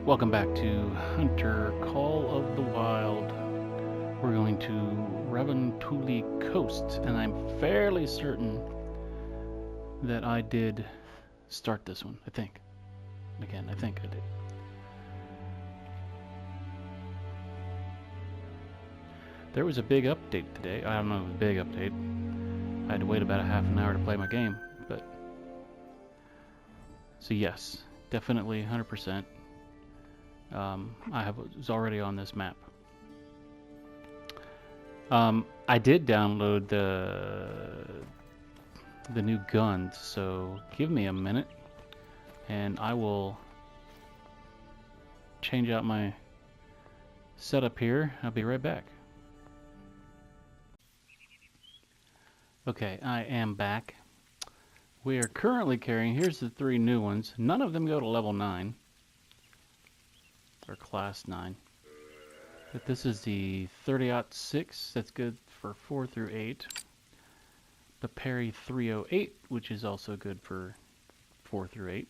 Welcome back to Hunter Call of the Wild. We're going to Revontuli Coast, and I'm fairly certain that I did start this one, I think. Again, I think I did. There was a big update today. I don't know if it was a big update. I had to wait about a half an hour to play my game, but... So yes, definitely 100%. Was already on this map. I did download the new guns, so give me a minute, and I will change out my setup here. I'll be right back. Okay, I am back. We are currently carrying, here's the 3 new ones. None of them go to level 9. Or class 9. But this is the 30-06, that's good for 4 through 8. The Perry 308, which is also good for 4 through 8.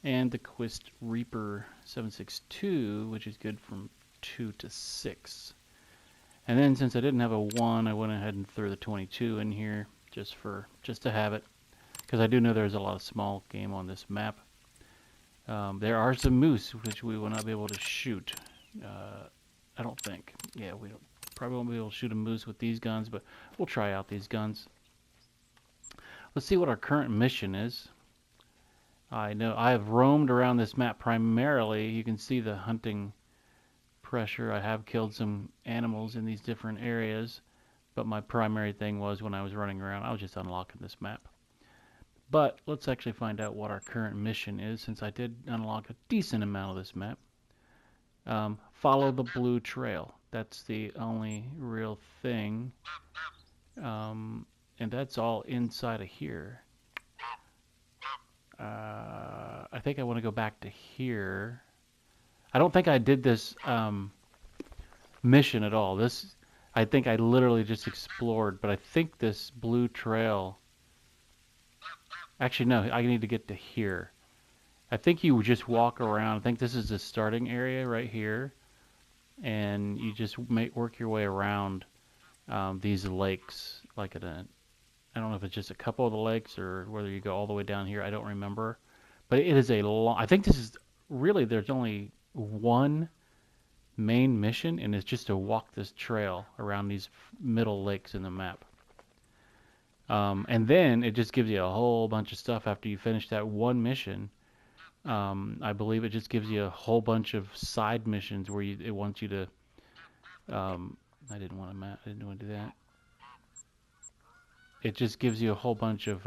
And the Quist Reaper 762, which is good from 2 to 6. And then since I didn't have a 1, I went ahead and threw the 22 in here just to have it. Because I do know there's a lot of small game on this map. There are some moose, which we will not be able to shoot. I don't think. Yeah, probably won't be able to shoot a moose with these guns, but we'll try out these guns. Let's see what our current mission is. I know I have roamed around this map primarily. You can see the hunting pressure. I have killed some animals in these different areas, but my primary thing was when I was running around, I was just unlocking this map. But let's actually find out what our current mission is, since I did unlock a decent amount of this map. Follow the blue trail. That's the only real thing. And that's all inside of here. I think I want to go back to here. I don't think I did this mission at all. I think I literally just explored, but I think this blue trail... Actually, no, I need to get to here. I think you would just walk around. I think this is the starting area right here. And you just work your way around these lakes. I don't know if it's just a couple of the lakes or whether you go all the way down here. I don't remember. But it is a long... I think this is... Really, there's only one main mission, and it's just to walk this trail around these middle lakes in the map. And then it just gives you a whole bunch of stuff after you finish that one mission. I believe it just gives you a whole bunch of side missions where it wants you to... I didn't want to do that. It just gives you a whole bunch of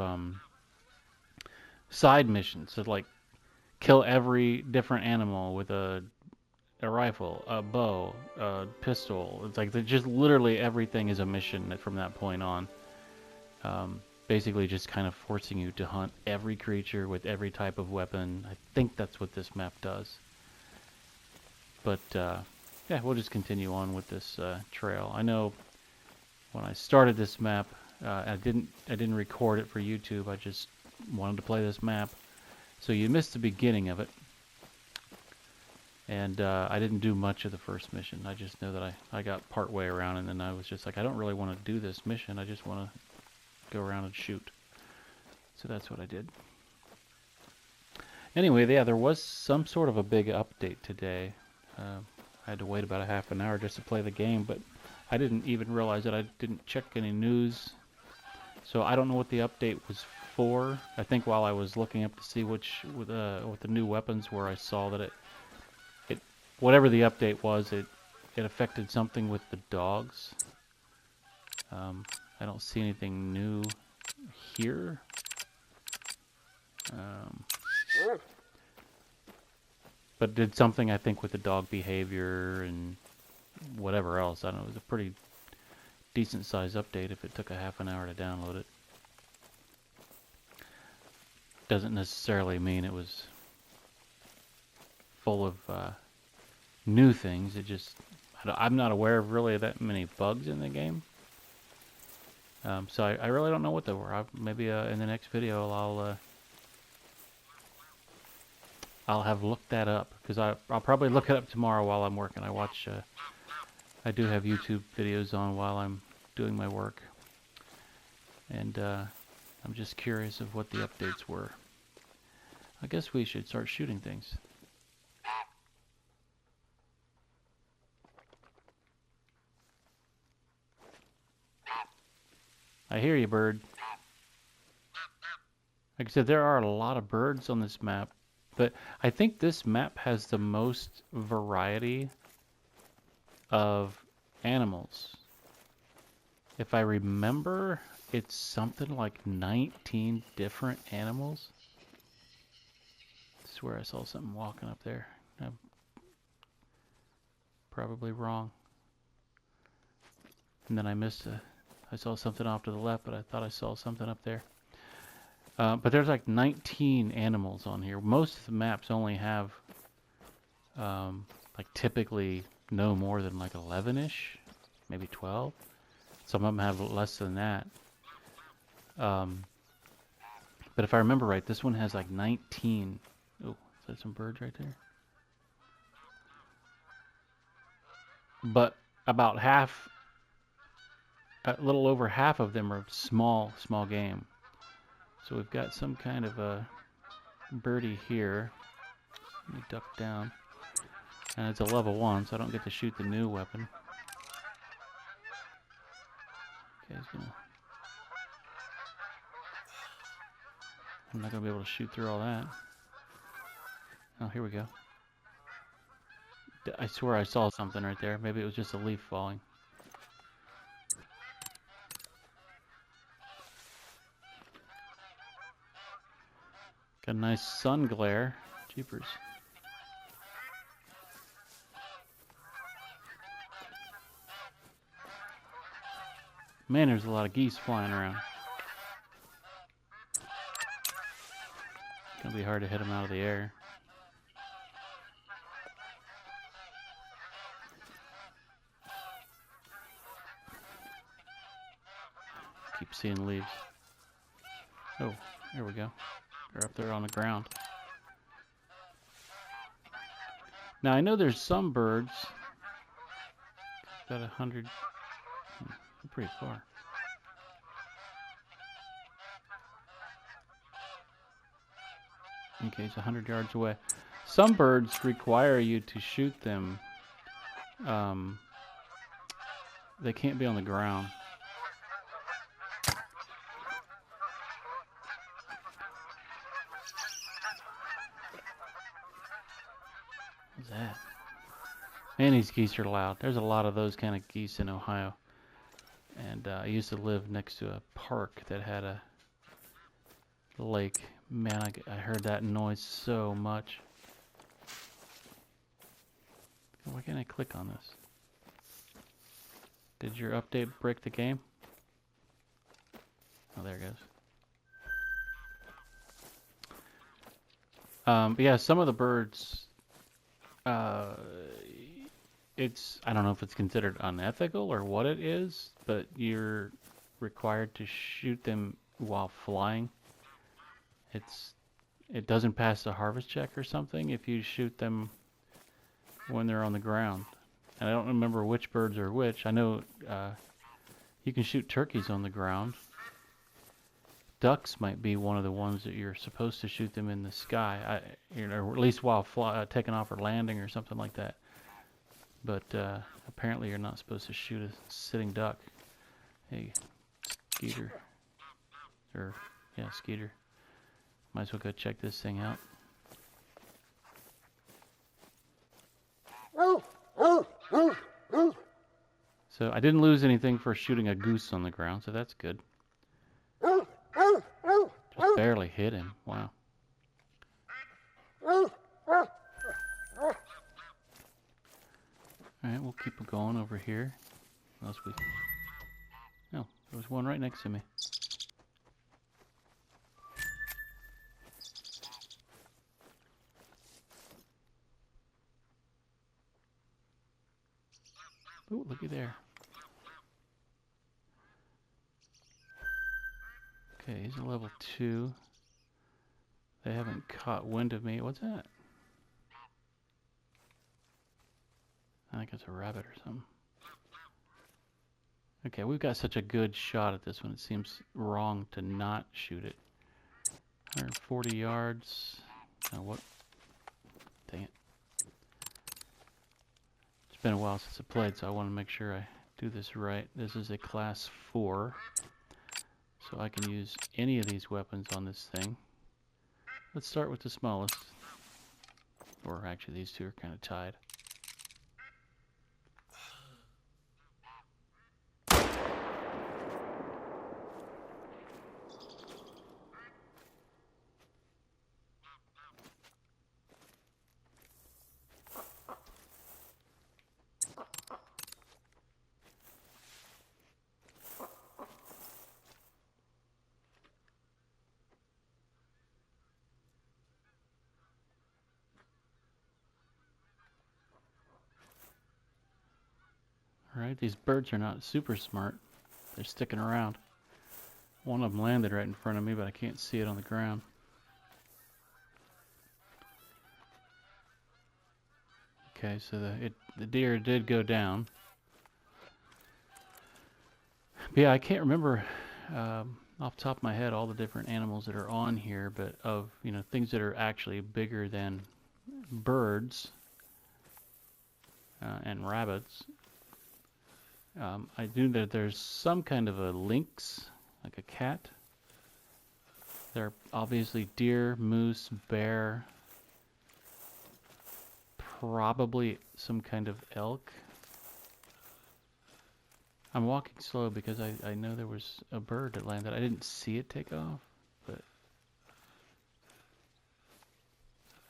side missions. So like kill every different animal with a rifle, a bow, a pistol. It's like just literally everything is a mission from that point on. Basically just kind of forcing you to hunt every creature with every type of weapon. I think that's what this map does. But yeah, we'll just continue on with this trail. I know when I started this map, I didn't record it for YouTube. I just wanted to play this map. So you missed the beginning of it. And I didn't do much of the first mission. I just know that I got part way around, and then I was just like, I don't really want to do this mission. I just want to go around and shoot. So that's what I did. Anyway, yeah, there was some sort of a big update today. I had to wait about a half an hour just to play the game, but I didn't even realize that. I didn't check any news. So I don't know what the update was for. I think while I was looking up to see what the new weapons were, I saw that whatever the update was, it affected something with the dogs. I don't see anything new here. But did something, I think, with the dog behavior and whatever else. I don't know. It was a pretty decent size update if it took a half an hour to download it. Doesn't necessarily mean it was full of new things. It just... I'm not aware of really that many bugs in the game. So I really don't know what they were. Maybe in the next video I'll I'll have looked that up because I'll probably look it up tomorrow while I'm working. I do have YouTube videos on while I'm doing my work, and I'm just curious of what the updates were. I guess we should start shooting things. I hear you, bird. Like I said, there are a lot of birds on this map, but I think this map has the most variety of animals. If I remember, it's something like 19 different animals. I swear I saw something walking up there. I'm probably wrong. And then I saw something off to the left, but I thought I saw something up there. But there's like 19 animals on here. Most of the maps only have like typically no more than like 11-ish, maybe 12. Some of them have less than that. But if I remember right, this one has like 19. Oh, is that some birds right there? But about half, a little over half of them are small game. So we've got some kind of a birdie here. Let me duck down. And it's a level 1, so I don't get to shoot the new weapon. Okay, I'm not going to be able to shoot through all that. Oh, here we go. I swear I saw something right there. Maybe it was just a leaf falling. Got a nice sun glare. Jeepers. Man, there's a lot of geese flying around. It's gonna be hard to hit them out of the air. Keep seeing leaves. Oh, there we go. They're up there on the ground. Now I know there's some birds. About 100. They're pretty far. Okay, it's 100 yards away. Some birds require you to shoot them. They can't be on the ground. What's that? Man, these geese are loud. There's a lot of those kind of geese in Ohio. And I used to live next to a park that had a lake. Man, I heard that noise so much. Why can't I click on this? Did your update break the game? Oh, there it goes. But yeah, some of the birds, it's, I don't know if it's considered unethical or what it is, but you're required to shoot them while flying. It doesn't pass the harvest check or something if you shoot them when they're on the ground. And I don't remember which birds are which. I know you can shoot turkeys on the ground. Ducks might be one of the ones that you're supposed to shoot them in the sky, or at least while taking off or landing or something like that. But apparently you're not supposed to shoot a sitting duck. Hey, Skeeter. Or, yeah, Skeeter. Might as well go check this thing out. So I didn't lose anything for shooting a goose on the ground, so that's good. Just barely hit him. Wow. Alright, we'll keep going over here. Unless we... Oh, there was one right next to me. Ooh, looky there. Okay, he's a level 2. They haven't caught wind of me. What's that? I think it's a rabbit or something. Okay, we've got such a good shot at this one. It seems wrong to not shoot it. 140 yards. Oh, what? Dang it. It's been a while since I played, so I want to make sure I do this right. This is a class 4, so I can use any of these weapons on this thing. Let's start with the smallest. Or actually, these two are kind of tied. Alright, these birds are not super smart. They're sticking around. One of them landed right in front of me, but I can't see it on the ground. Okay, so the deer did go down. But yeah, I can't remember off the top of my head all the different animals that are on here, but of things that are actually bigger than birds and rabbits. I do that there's some kind of a lynx, like a cat. There are obviously deer, moose, bear, probably some kind of elk. I'm walking slow because I know there was a bird that landed. I didn't see it take off, but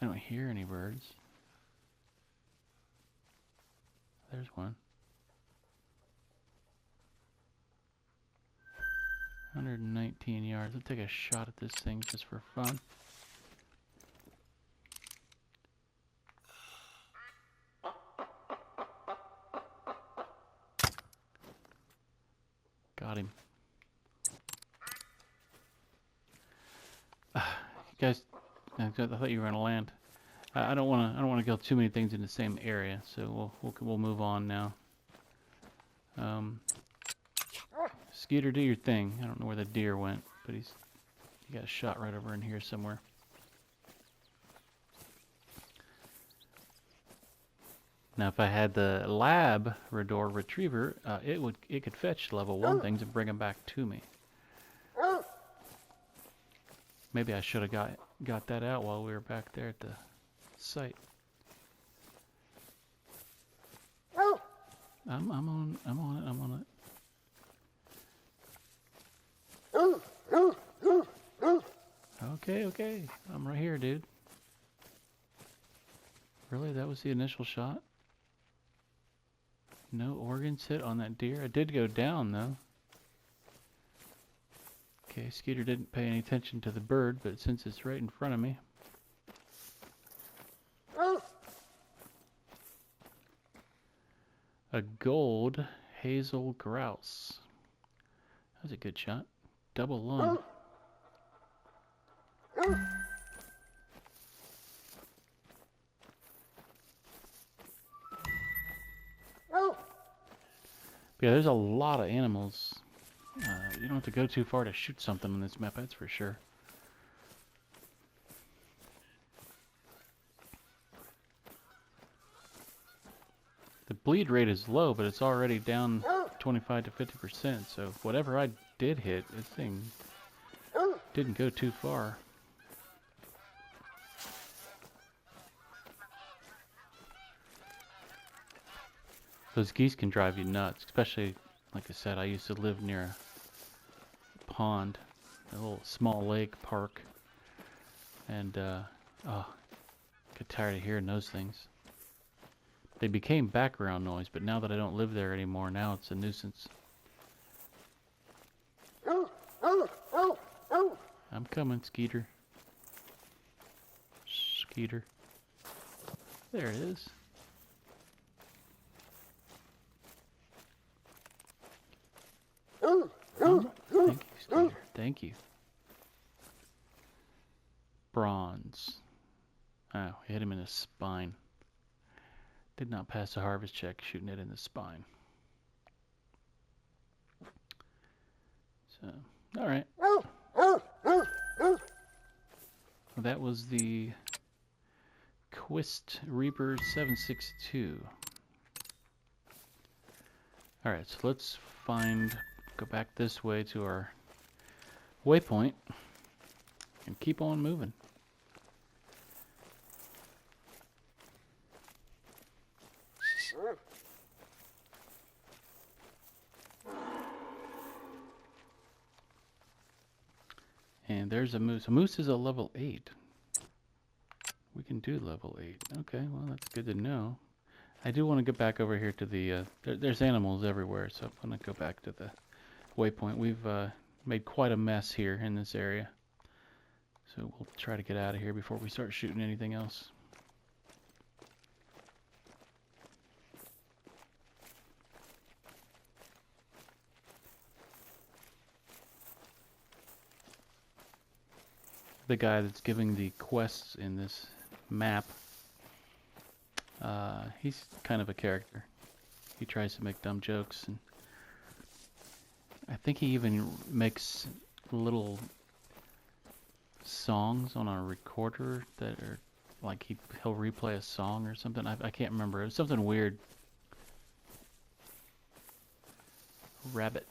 I don't hear any birds. There's one. 119 yards. Let's take a shot at this thing just for fun. Got him. Guys, I thought you were gonna land. I don't want to kill too many things in the same area, so we'll move on now. Skeeter, do your thing. I don't know where the deer went, but he got shot right over in here somewhere. Now, if I had the Labrador Retriever, it could fetch level 1 things and bring them back to me. Maybe I should have got that out while we were back there at the site. I'm on it. Okay. I'm right here, dude. Really? That was the initial shot? No organs hit on that deer? I did go down, though. Okay, Skeeter didn't pay any attention to the bird, but since it's right in front of me... A gold hazel grouse. That was a good shot. Double lung. Yeah, there's a lot of animals. You don't have to go too far to shoot something on this map, that's for sure. The bleed rate is low, but it's already down 25 to 50%, so whatever I did hit, this thing didn't go too far. Those geese can drive you nuts, especially, like I said, I used to live near a pond, a little small lake park, and get tired of hearing those things. They became background noise, but now that I don't live there anymore, now it's a nuisance. I'm coming, Skeeter. Skeeter. There it is. Thank you, Skeeter. Thank you. Bronze. Oh, we hit him in the spine. Did not pass a harvest check shooting it in the spine. So, all right. Well, that was the Quist Reaper 762. All right, so let's go back this way to our waypoint and keep on moving. And there's a moose. A moose is a level 8. We can do level 8. Okay, well, that's good to know. I do want to get back over here to the... there's animals everywhere, so I'm going to go back to the waypoint. We've made quite a mess here in this area. So we'll try to get out of here before we start shooting anything else. The guy that's giving the quests in this map, he's kind of a character. He tries to make dumb jokes, and I think he even makes little songs on a recorder that are like he'll replay a song or something. I can't remember. It was something weird. Rabbit.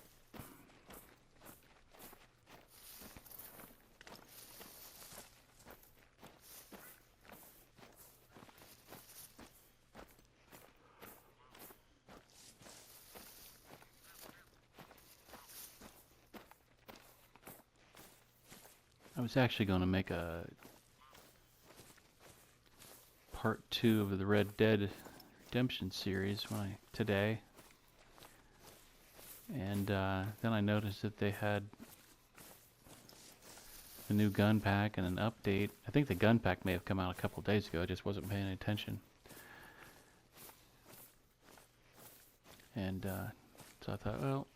I was actually going to make a part 2 of the Red Dead Redemption series today, and then I noticed that they had a new gun pack and an update. I think the gun pack may have come out a couple days ago. I just wasn't paying attention, and so I thought, well,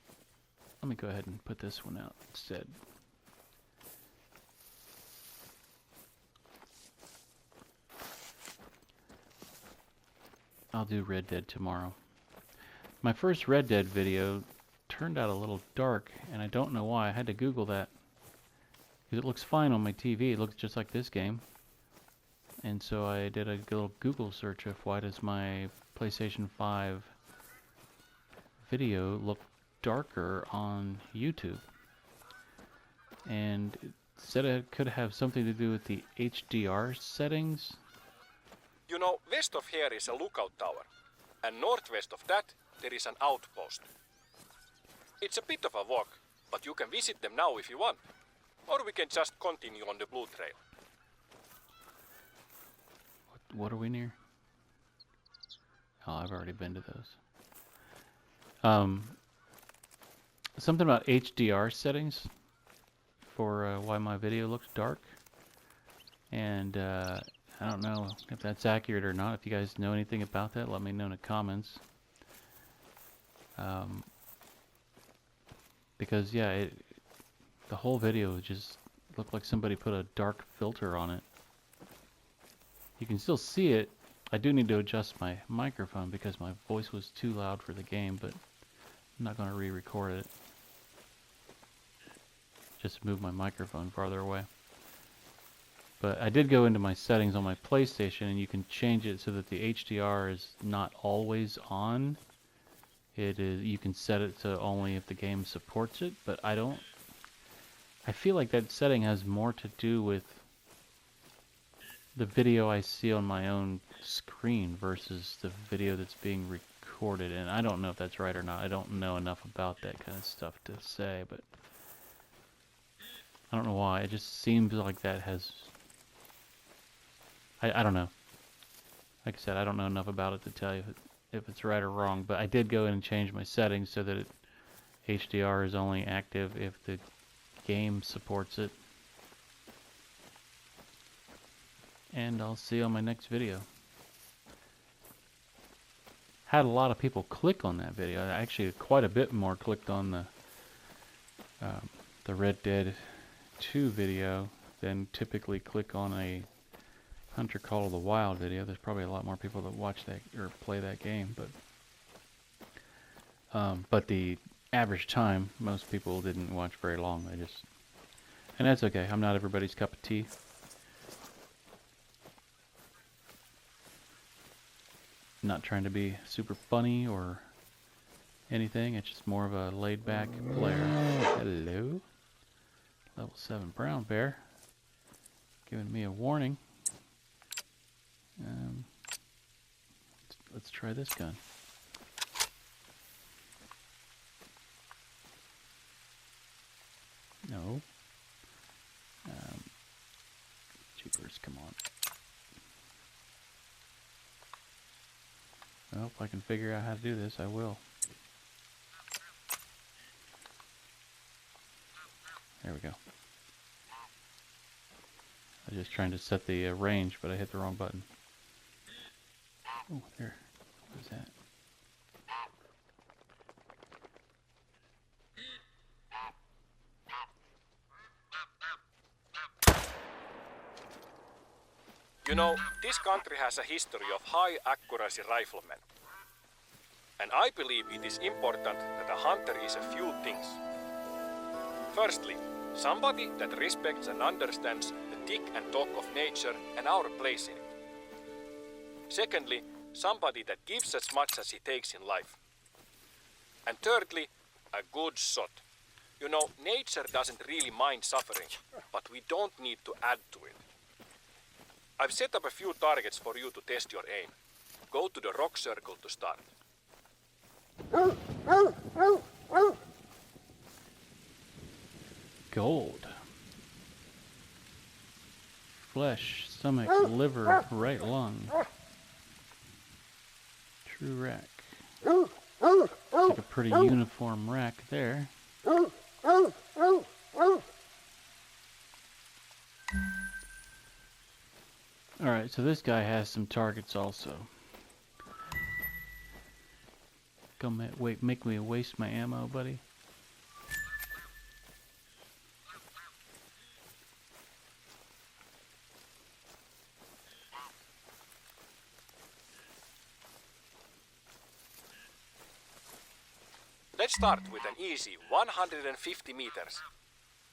let me go ahead and put this one out instead. I'll do Red Dead tomorrow. My first Red Dead video turned out a little dark, and I don't know why. I had to Google that. Because it looks fine on my TV. It looks just like this game. And so I did a little Google search of why does my PlayStation 5 video look darker on YouTube. And it said it could have something to do with the HDR settings. You know, west of here is a lookout tower, and northwest of that there is an outpost. It's a bit of a walk, but you can visit them now if you want. Or we can just continue on the blue trail. What are we near? Oh, I've already been to those. Something about HDR settings for why my video looks dark. And I don't know if that's accurate or not. If you guys know anything about that, let me know in the comments. Because yeah, the whole video just looked like somebody put a dark filter on it. You can still see it. I do need to adjust my microphone because my voice was too loud for the game, but I'm not going to re-record it. Just move my microphone farther away. But I did go into my settings on my PlayStation, and you can change it so that the HDR is not always on. You can set it to only if the game supports it, but I feel like that setting has more to do with the video I see on my own screen versus the video that's being recorded, and I don't know if that's right or not. I don't know enough about that kind of stuff to say, but I don't know why. It just seems like that has... I don't know. Like I said, I don't know enough about it to tell you if it's right or wrong, but I did go in and change my settings so that HDR is only active if the game supports it. And I'll see you on my next video. Had a lot of people click on that video. Actually, quite a bit more clicked on the Red Dead 2 video than typically click on a Hunter Call of the Wild video. There's probably a lot more people that watch that or play that game, but the average time, most people didn't watch very long. They just, and that's okay. I'm not everybody's cup of tea. I'm not trying to be super funny or anything. It's just more of a laid-back player. Hello, level 7 brown bear, giving me a warning. Let's try this gun. No. Jeepers, come on. Well, if I can figure out how to do this, I will. There we go. I was just trying to set the range, but I hit the wrong button. Oh, there. What is that? You know, this country has a history of high accuracy riflemen. And I believe it is important that a hunter is a few things. Firstly, somebody that respects and understands the tick and talk of nature and our place in it. Secondly, somebody that gives as much as he takes in life. And thirdly, a good shot. You know, nature doesn't really mind suffering, but we don't need to add to it. I've set up a few targets for you to test your aim. Go to the rock circle to start. Gold. Flesh, stomach, liver, right lung. True rack. Looks like a pretty uniform rack there. Alright, so this guy has some targets also. Make me waste my ammo, buddy. Let's start with an easy 150 meters.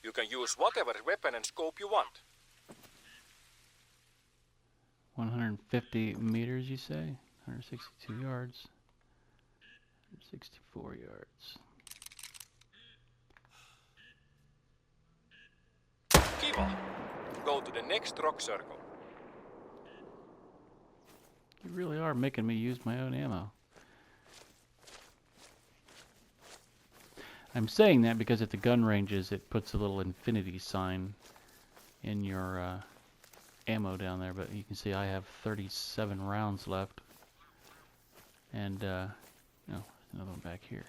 You can use whatever weapon and scope you want. 150 meters, you say? 162 yards. 164 yards. Kiva! Go to the next rock circle. You really are making me use my own ammo. I'm saying that because at the gun ranges it puts a little infinity sign in your ammo down there, but you can see I have 37 rounds left, and no, another one back here.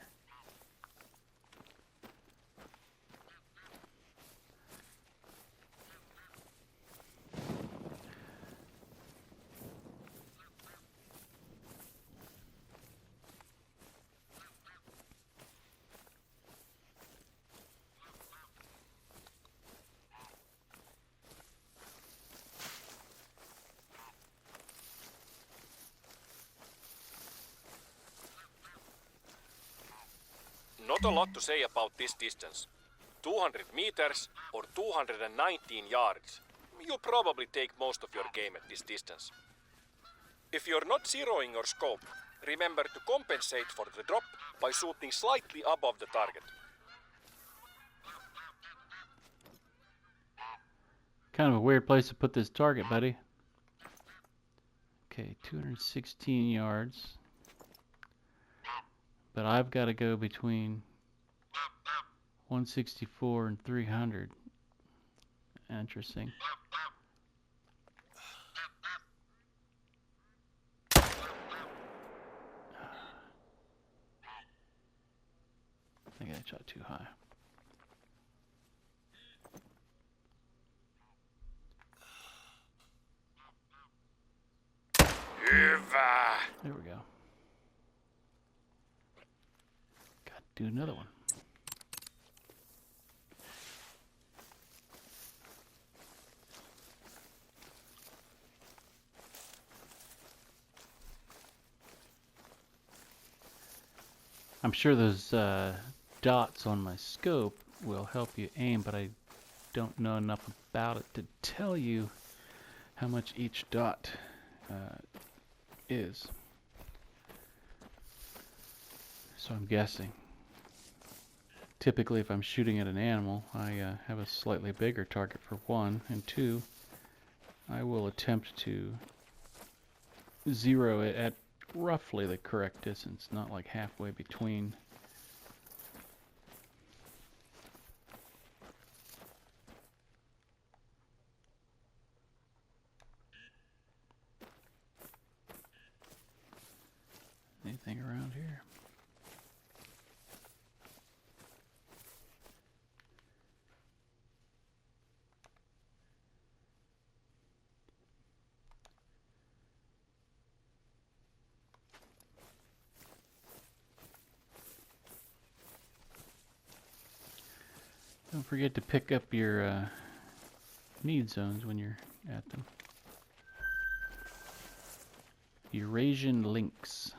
Not a lot to say about this distance. 200 meters or 219 yards. You probably take most of your game at this distance. If you're not zeroing your scope, remember to compensate for the drop by shooting slightly above the target. Kind of a weird place to put this target, buddy. Okay, 216 yards. But I've got to go between 164 and 300. Interesting. I think I shot too high. There we go. Got to do another one. I'm sure those dots on my scope will help you aim, but I don't know enough about it to tell you how much each dot is. So I'm guessing. Typically, if I'm shooting at an animal, I have a slightly bigger target for one, and two, I will attempt to zero it at roughly the correct distance, not like halfway between. Anything around here? Don't forget to pick up your need zones when you're at them. Eurasian lynx.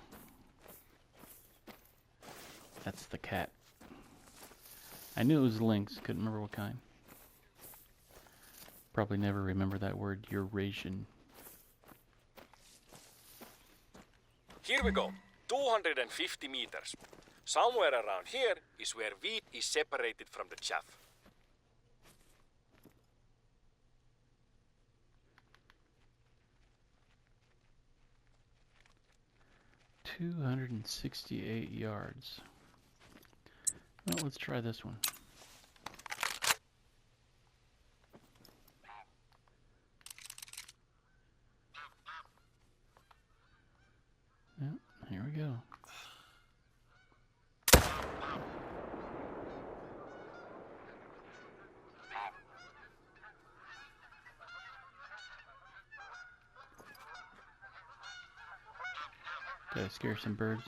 That's the cat. I knew it was lynx, couldn't remember what kind. Probably never remember that word, Eurasian. Here we go. 250 meters. Somewhere around here is where wheat is separated from the chaff. $268 yards. Well, let's try this one. Yep, here we go. Did I scare some birds?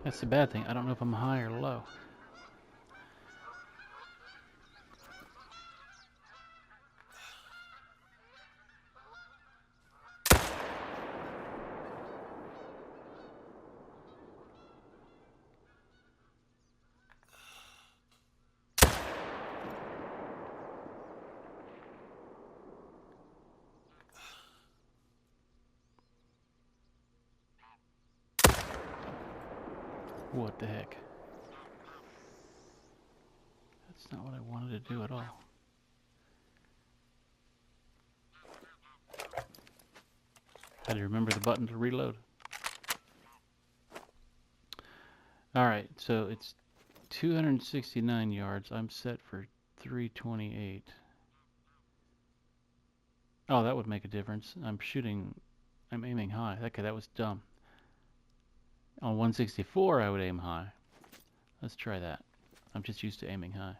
That's the bad thing. I don't know if I'm high or low. What the heck? That's not what I wanted to do at all. Had to remember the button to reload. Alright, so it's 269 yards. I'm set for 328. Oh, that would make a difference. I'm aiming high. Okay, that was dumb. On 164, I would aim high. Let's try that. I'm just used to aiming high.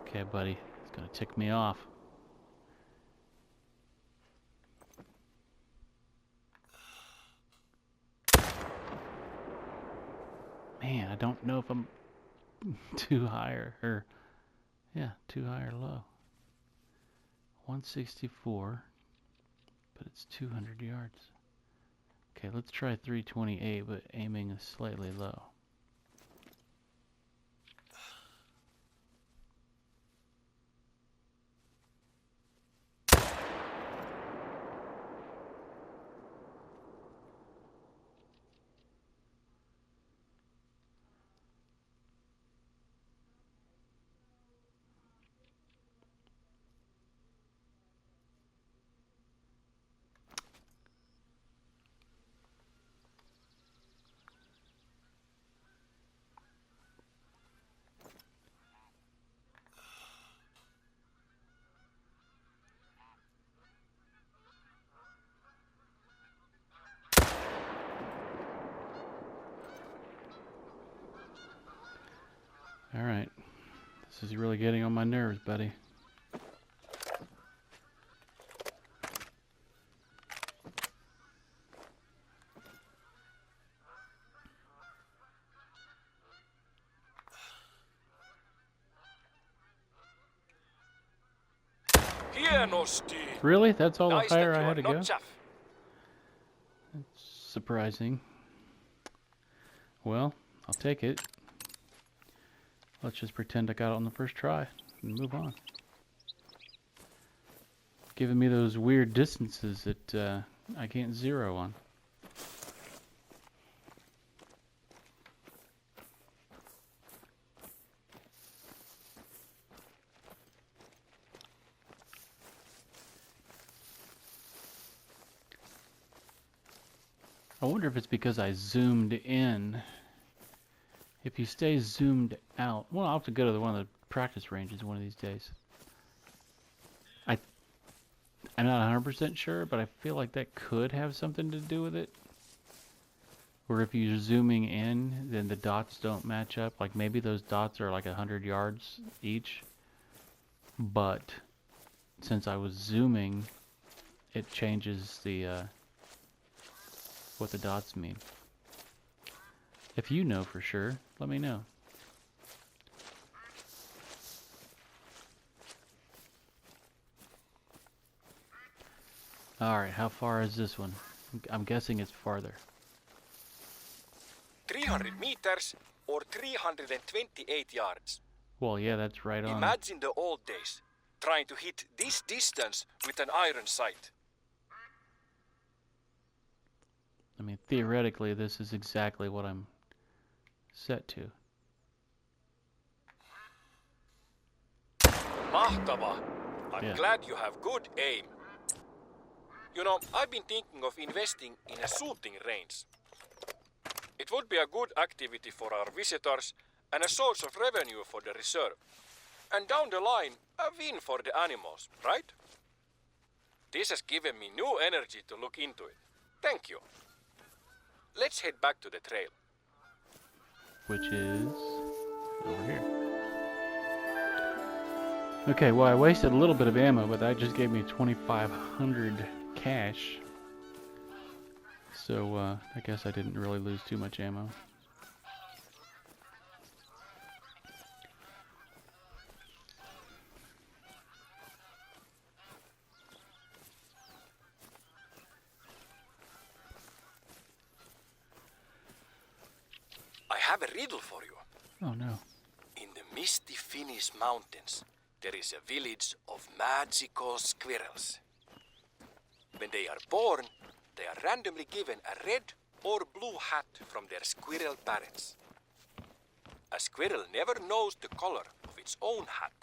Okay, buddy. It's gonna tick me off. Man, I don't know if I'm too high or too high or low. 164, but it's 200 yards. Okay, let's try 328, but aiming slightly low. Alright, this is really getting on my nerves, buddy. Hienosti! Really? That's all the Nice higher that I you had are to go? not chaff. Surprising. Well, I'll take it. Let's just pretend I got it on the first try and move on. Giving me those weird distances that I can't zero on. I wonder if it's because I zoomed in. If you stay zoomed out, well, I'll have to go to one of the practice ranges one of these days. I'm not 100% sure, but I feel like that could have something to do with it. Or if you're zooming in, then the dots don't match up. Like maybe those dots are like 100 yards each. But since I was zooming, it changes the what the dots mean. If you know for sure, let me know. Alright, how far is this one? I'm guessing it's farther. 300 meters or 328 yards. Well, yeah, that's right on. Imagine the old days, trying to hit this distance with an iron sight. I mean, theoretically, this is exactly what I'm set to. Mahtava! I'm Yeah. glad you have good aim. You know, I've been thinking of investing in a shooting range. It would be a good activity for our visitors and a source of revenue for the reserve. And down the line, a win for the animals, right? This has given me new energy to look into it. Thank you. Let's head back to the trail. Which is over here. Okay, well, I wasted a little bit of ammo, but that just gave me 2,500 cash. So, I guess I didn't really lose too much ammo. I have a riddle for you. Oh no. In the misty Finnish mountains, there is a village of magical squirrels. When they are born, they are randomly given a red or blue hat from their squirrel parents. A squirrel never knows the color of its own hat,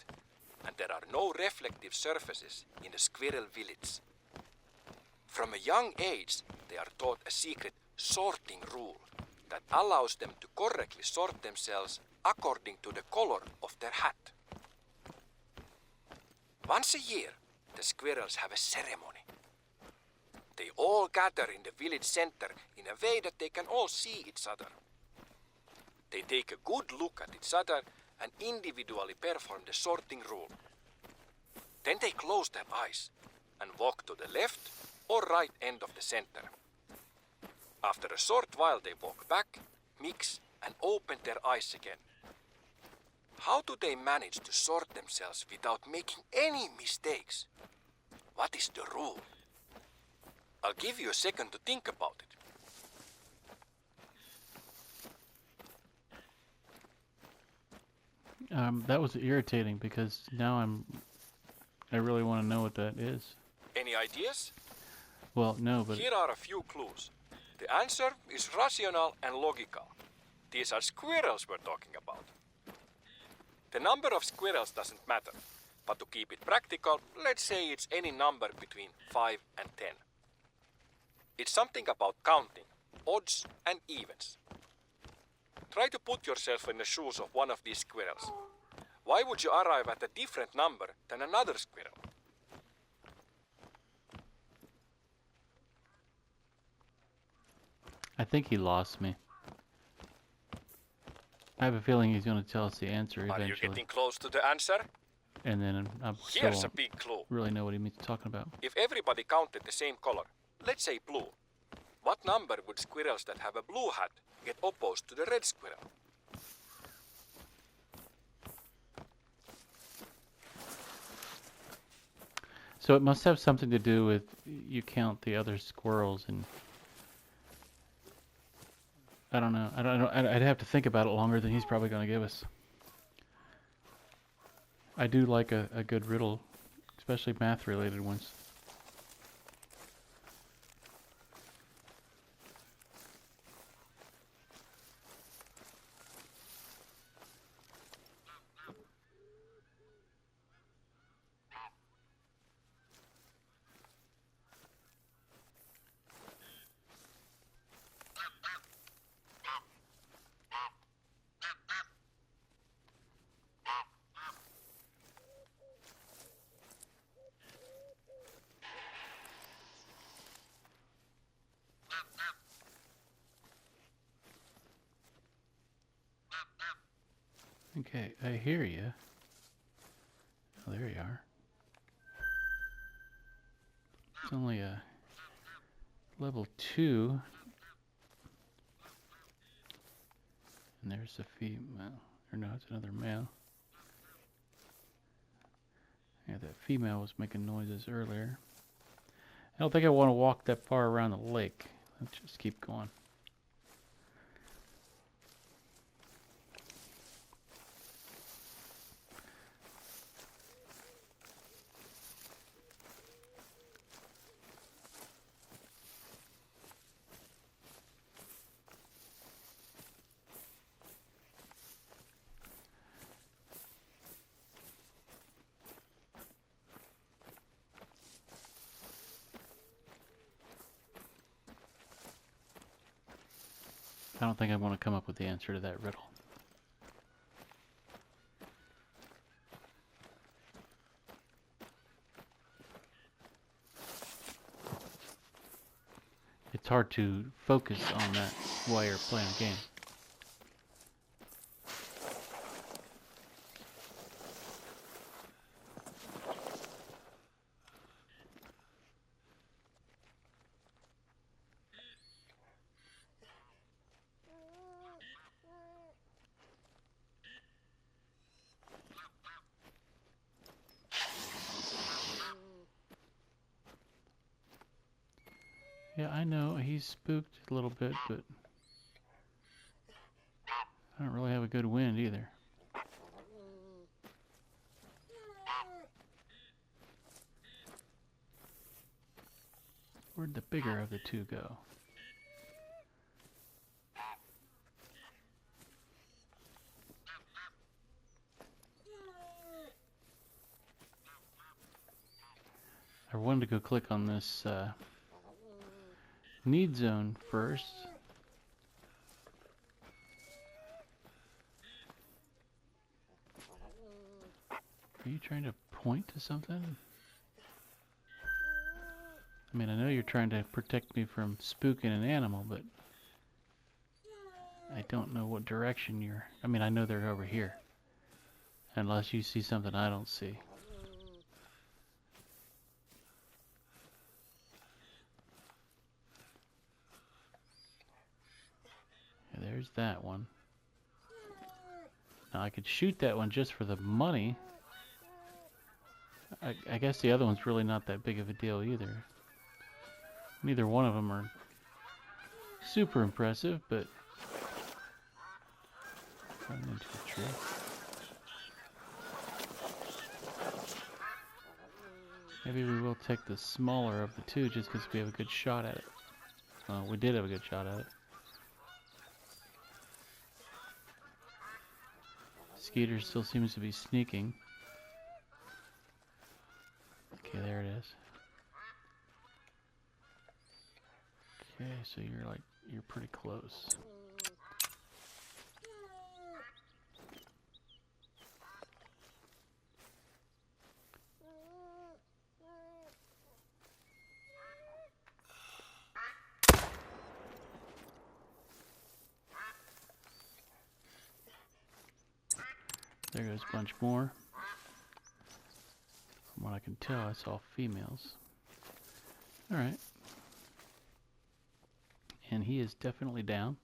and there are no reflective surfaces in the squirrel village. From a young age, they are taught a secret sorting rule that allows them to correctly sort themselves according to the color of their hat. Once a year, the squirrels have a ceremony. They all gather in the village center in a way that they can all see each other. They take a good look at each other and individually perform the sorting rule. Then they close their eyes and walk to the left or right end of the center. After a short while they walk back, mix and open their eyes again. How do they manage to sort themselves without making any mistakes? What is the rule? I'll give you a second to think about it. That was irritating because now I really want to know what that is. Any ideas? Well, no, but Here are a few clues. The answer is rational and logical. These are squirrels we're talking about. The number of squirrels doesn't matter, but to keep it practical, let's say it's any number between 5 and 10. It's something about counting, odds and evens. Try to put yourself in the shoes of one of these squirrels. Why would you arrive at a different number than another squirrel? I think he lost me. I have a feeling he's going to tell us the answer Are you eventually. getting close to the answer? And then I still Here's a won't big clue. really know what he means talking about. If everybody counted the same color, let's say blue, what number would squirrels that have a blue hat get opposed to the red squirrel? So it must have something to do with you count the other squirrels, and I don't know. I'd have to think about it longer than he's probably going to give us. I do like a good riddle, especially math-related ones. Okay, I hear you. Oh, there you are. It's only a level 2. And there's a female. Or no, it's another male. Yeah, that female was making noises earlier. I don't think I want to walk that far around the lake. Let's just keep going. I don't think I want to come up with the answer to that riddle. It's hard to focus on that while you're playing a game. Yeah, I know he's spooked a little bit, but I don't really have a good wind either. Where'd the bigger of the two go? I wanted to go click on this need zone first. Are you trying to point to something? I mean, I know you're trying to protect me from spooking an animal, but I don't know what direction you're... I mean, I know they're over here. Unless you see something I don't see. Yeah, there's that one. Now, I could shoot that one just for the money. I guess the other one's really not that big of a deal either. Neither one of them are super impressive, but... Run into a tree. Maybe we will take the smaller of the two just because we have a good shot at it. Well, we did have a good shot at it. Skeeter still seems to be sneaking. Okay, there it is. Okay, so you're pretty close. There goes a bunch more. From what I can tell, I saw females. Alright. And he is definitely down.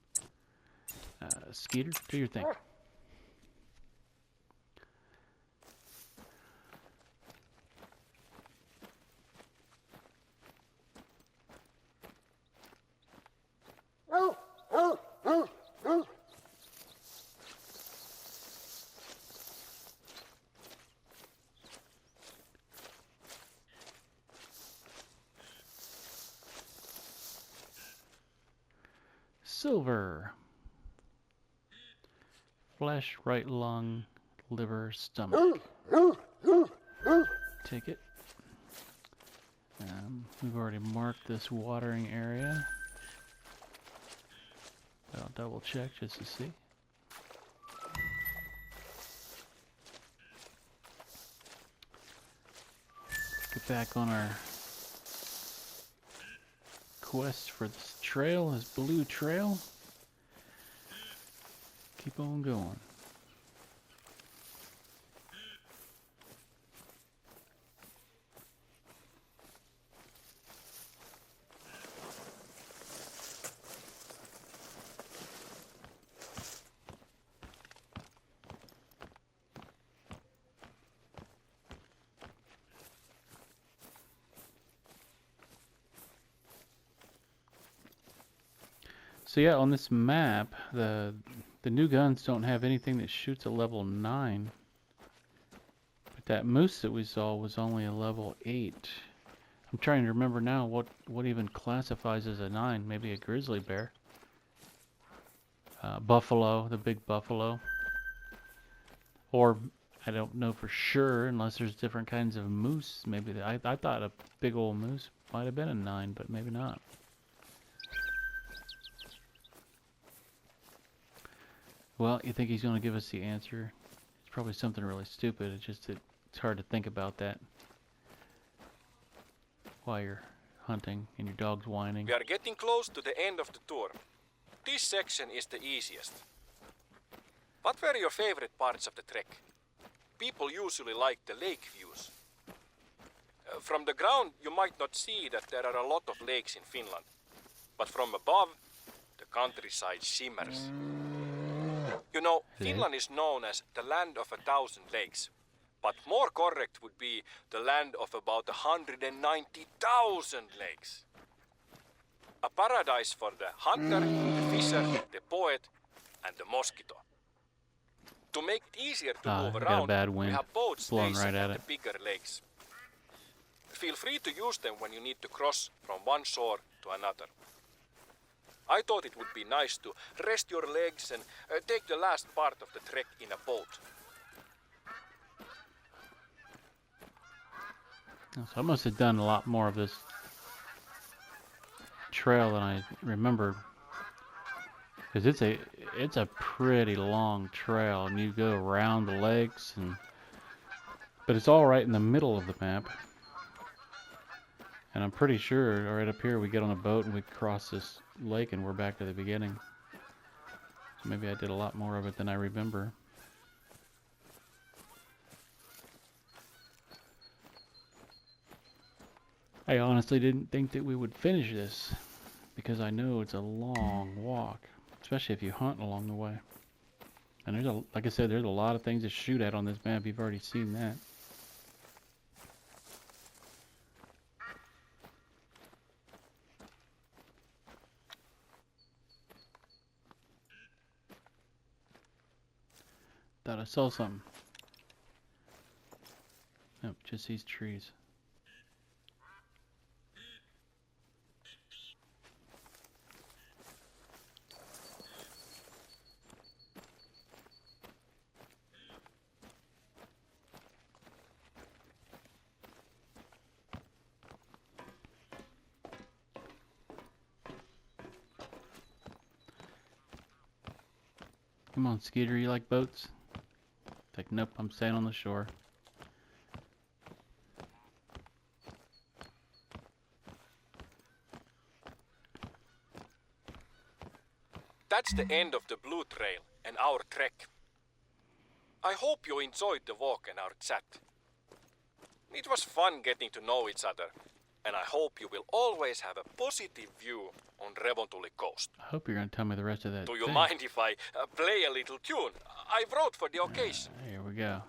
Skeeter, do your thing. silver. Flesh, right lung, liver, stomach. Take it. We've already marked this watering area. I'll double check just to see. Get back on our quest for this trail, this blue trail. Keep on going. So yeah, on this map, the new guns don't have anything that shoots a level 9. But that moose that we saw was only a level 8. I'm trying to remember now what even classifies as a 9. Maybe a grizzly bear. Buffalo, the big buffalo. Or, I don't know for sure, unless there's different kinds of moose. Maybe, I thought a big old moose might have been a 9, but maybe not. Well, you think he's going to give us the answer? It's probably something really stupid. It's hard to think about that while you're hunting and your dog's whining. We are getting close to the end of the tour. This section is the easiest. What were your favorite parts of the trek? People usually like the lake views. From the ground, you might not see that there are a lot of lakes in Finland. But from above, the countryside shimmers. You know, Finland is known as the land of 1,000 lakes. But more correct would be the land of about 190,000 lakes. A paradise for the hunter, the fisher, the poet, and the mosquito. To make it easier to move around, we have boats stationed at the bigger lakes. Feel free to use them when you need to cross from one shore to another. I thought it would be nice to rest your legs and take the last part of the trek in a boat. So I must have done a lot more of this trail than I remembered. Because it's a pretty long trail, and you go around the lakes, but it's all right in the middle of the map. And I'm pretty sure right up here we get on a boat and we cross this lake and we're back to the beginning. So maybe I did a lot more of it than I remember. I honestly didn't think that we would finish this because I know it's a long walk, especially if you hunt along the way. And like I said, there's a lot of things to shoot at on this map. You've already seen that. Thought I saw something. Nope, just these trees. Come on, Skeeter, you like boats? It's like, nope, I'm staying on the shore. That's the end of the Blue Trail and our trek. I hope you enjoyed the walk and our chat. It was fun getting to know each other, and I hope you will always have a positive view on Revontuli Coast. I hope you're going to tell me the rest of that. Do you mind if I play a little tune? I wrote for the occasion. Here we go.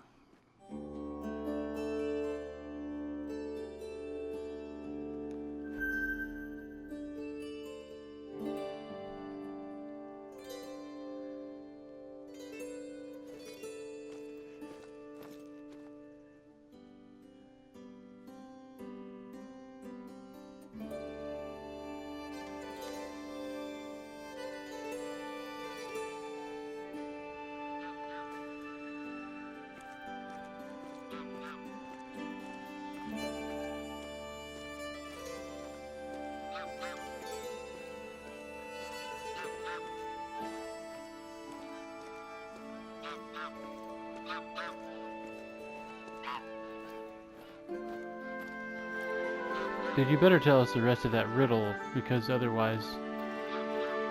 Dude, you better tell us the rest of that riddle, because otherwise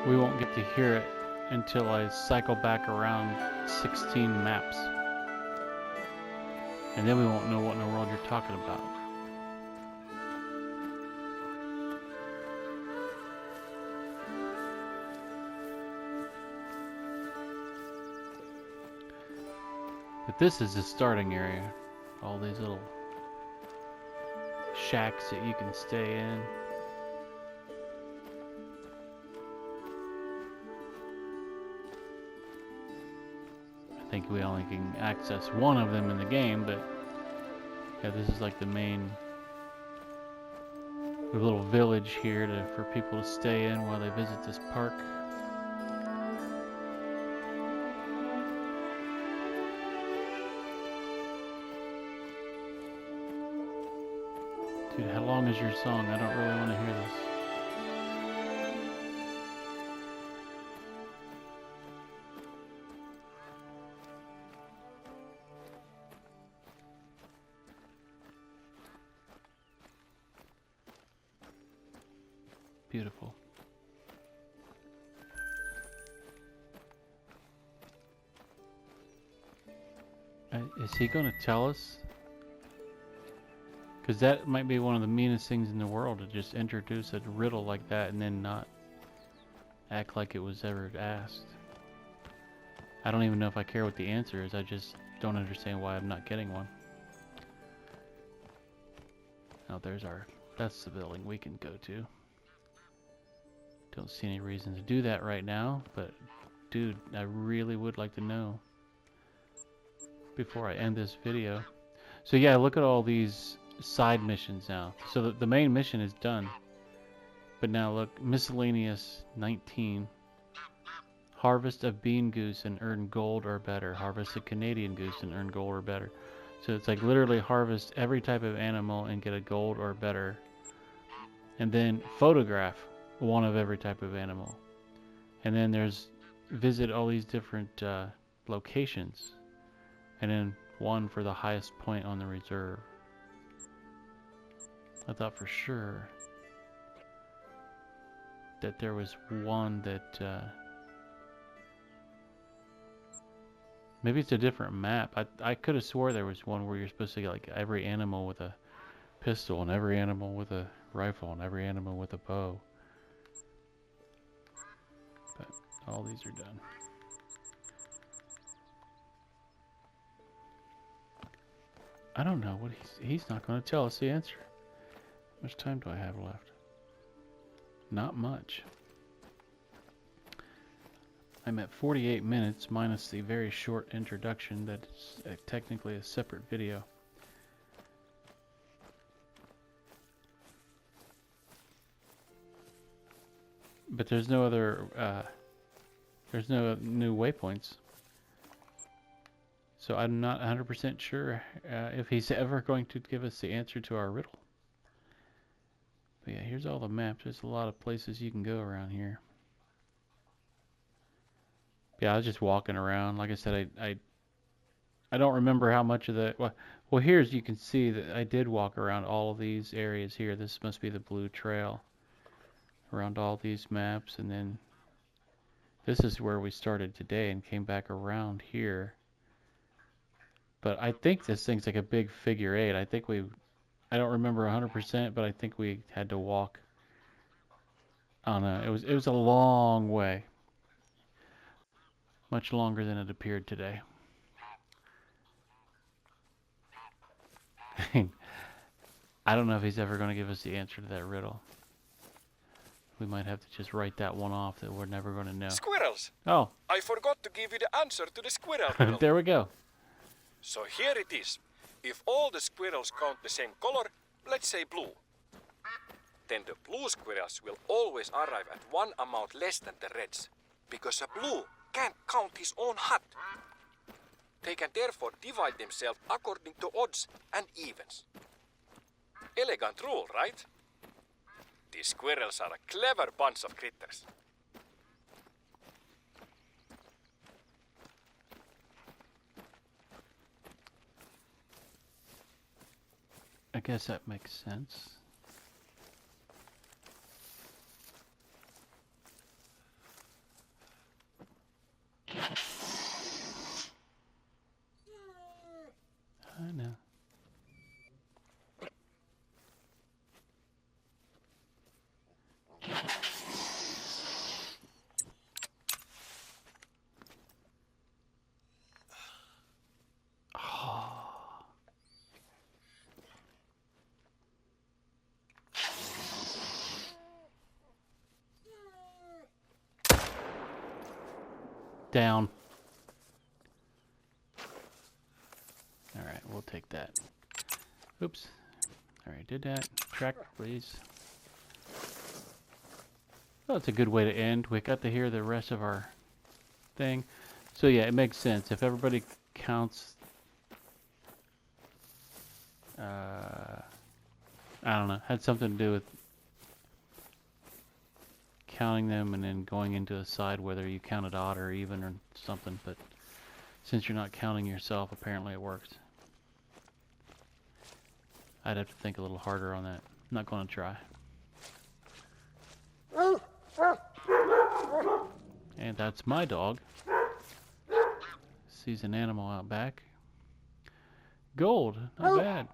we won't get to hear it until I cycle back around 16 maps. And then we won't know what in the world you're talking about. But this is the starting area. All these little shacks that you can stay in. I think we only can access one of them in the game, but yeah, this is like the main little village here for people to stay in while they visit this park. Dude, how long is your song? I don't really want to hear this. Beautiful. Is he going to tell us? Because that might be one of the meanest things in the world, to just introduce a riddle like that and then not act like it was ever asked. I don't even know if I care what the answer is. I just don't understand why I'm not getting one. Oh, that's the building we can go to. Don't see any reason to do that right now, but dude, I really would like to know before I end this video. So yeah, look at all these side missions now. So the main mission is done. But now look, miscellaneous 19. Harvest a bean goose and earn gold or better. Harvest a Canadian goose and earn gold or better. So it's like literally harvest every type of animal and get a gold or better. And then photograph one of every type of animal. And then there's visit all these different locations. And then one for the highest point on the reserve. I thought for sure that there was one that maybe it's a different map. I could have swore there was one where you're supposed to get like every animal with a pistol and every animal with a rifle and every animal with a bow. But all these are done. I don't know what he's not going to tell us the answer. How much time do I have left? Not much. I'm at 48 minutes minus the very short introduction that's technically a separate video. But there's no other, there's no new waypoints. So I'm not 100% sure if he's ever going to give us the answer to our riddle. But yeah, here's all the maps. There's a lot of places you can go around here. Yeah, I was just walking around. Like I said, I don't remember how much of the... Well, here's you can see that I did walk around all of these areas here. This must be the blue trail. Around all these maps, and then this is where we started today and came back around here. But I think this thing's like a big figure 8. I don't remember 100%, but I think we had to walk on it was a long way. Much longer than it appeared today. I don't know if he's ever going to give us the answer to that riddle. We might have to just write that one off that we're never going to know. Squirrels! Oh. I forgot to give you the answer to the squirrel riddle. There we go. So here it is. If all the squirrels count the same color, let's say blue, then the blue squirrels will always arrive at one amount less than the reds, because a blue can't count his own hut. They can therefore divide themselves according to odds and evens. Elegant rule, right? These squirrels are a clever bunch of critters. I guess that makes sense. down. Alright, we'll take that. Oops. Alright, did that. Track, please. Well, that's a good way to end. We got to hear the rest of our thing. So yeah, it makes sense. If everybody counts... I don't know. Had something to do with counting them and then going into a side whether you counted odd or even or something. But since you're not counting yourself, apparently it works. I'd have to think a little harder on that. I'm not going to try. And that's my dog. Sees an animal out back. Gold, not bad.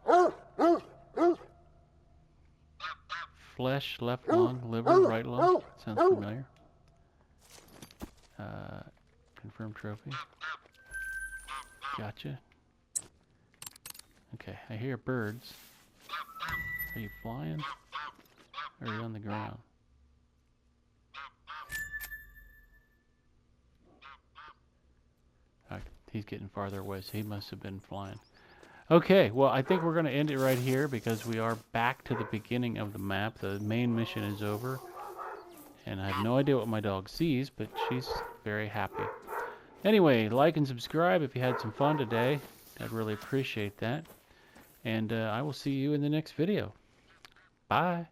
Flesh, left lung, liver, right lung. Sounds familiar. Confirmed trophy. Gotcha. Okay, I hear birds. Are you flying? Or are you on the ground? He's getting farther away, so he must have been flying. Okay, well, I think we're going to end it right here because we are back to the beginning of the map. The main mission is over. And I have no idea what my dog sees, but she's very happy. Anyway, like and subscribe if you had some fun today. I'd really appreciate that. And I will see you in the next video. Bye.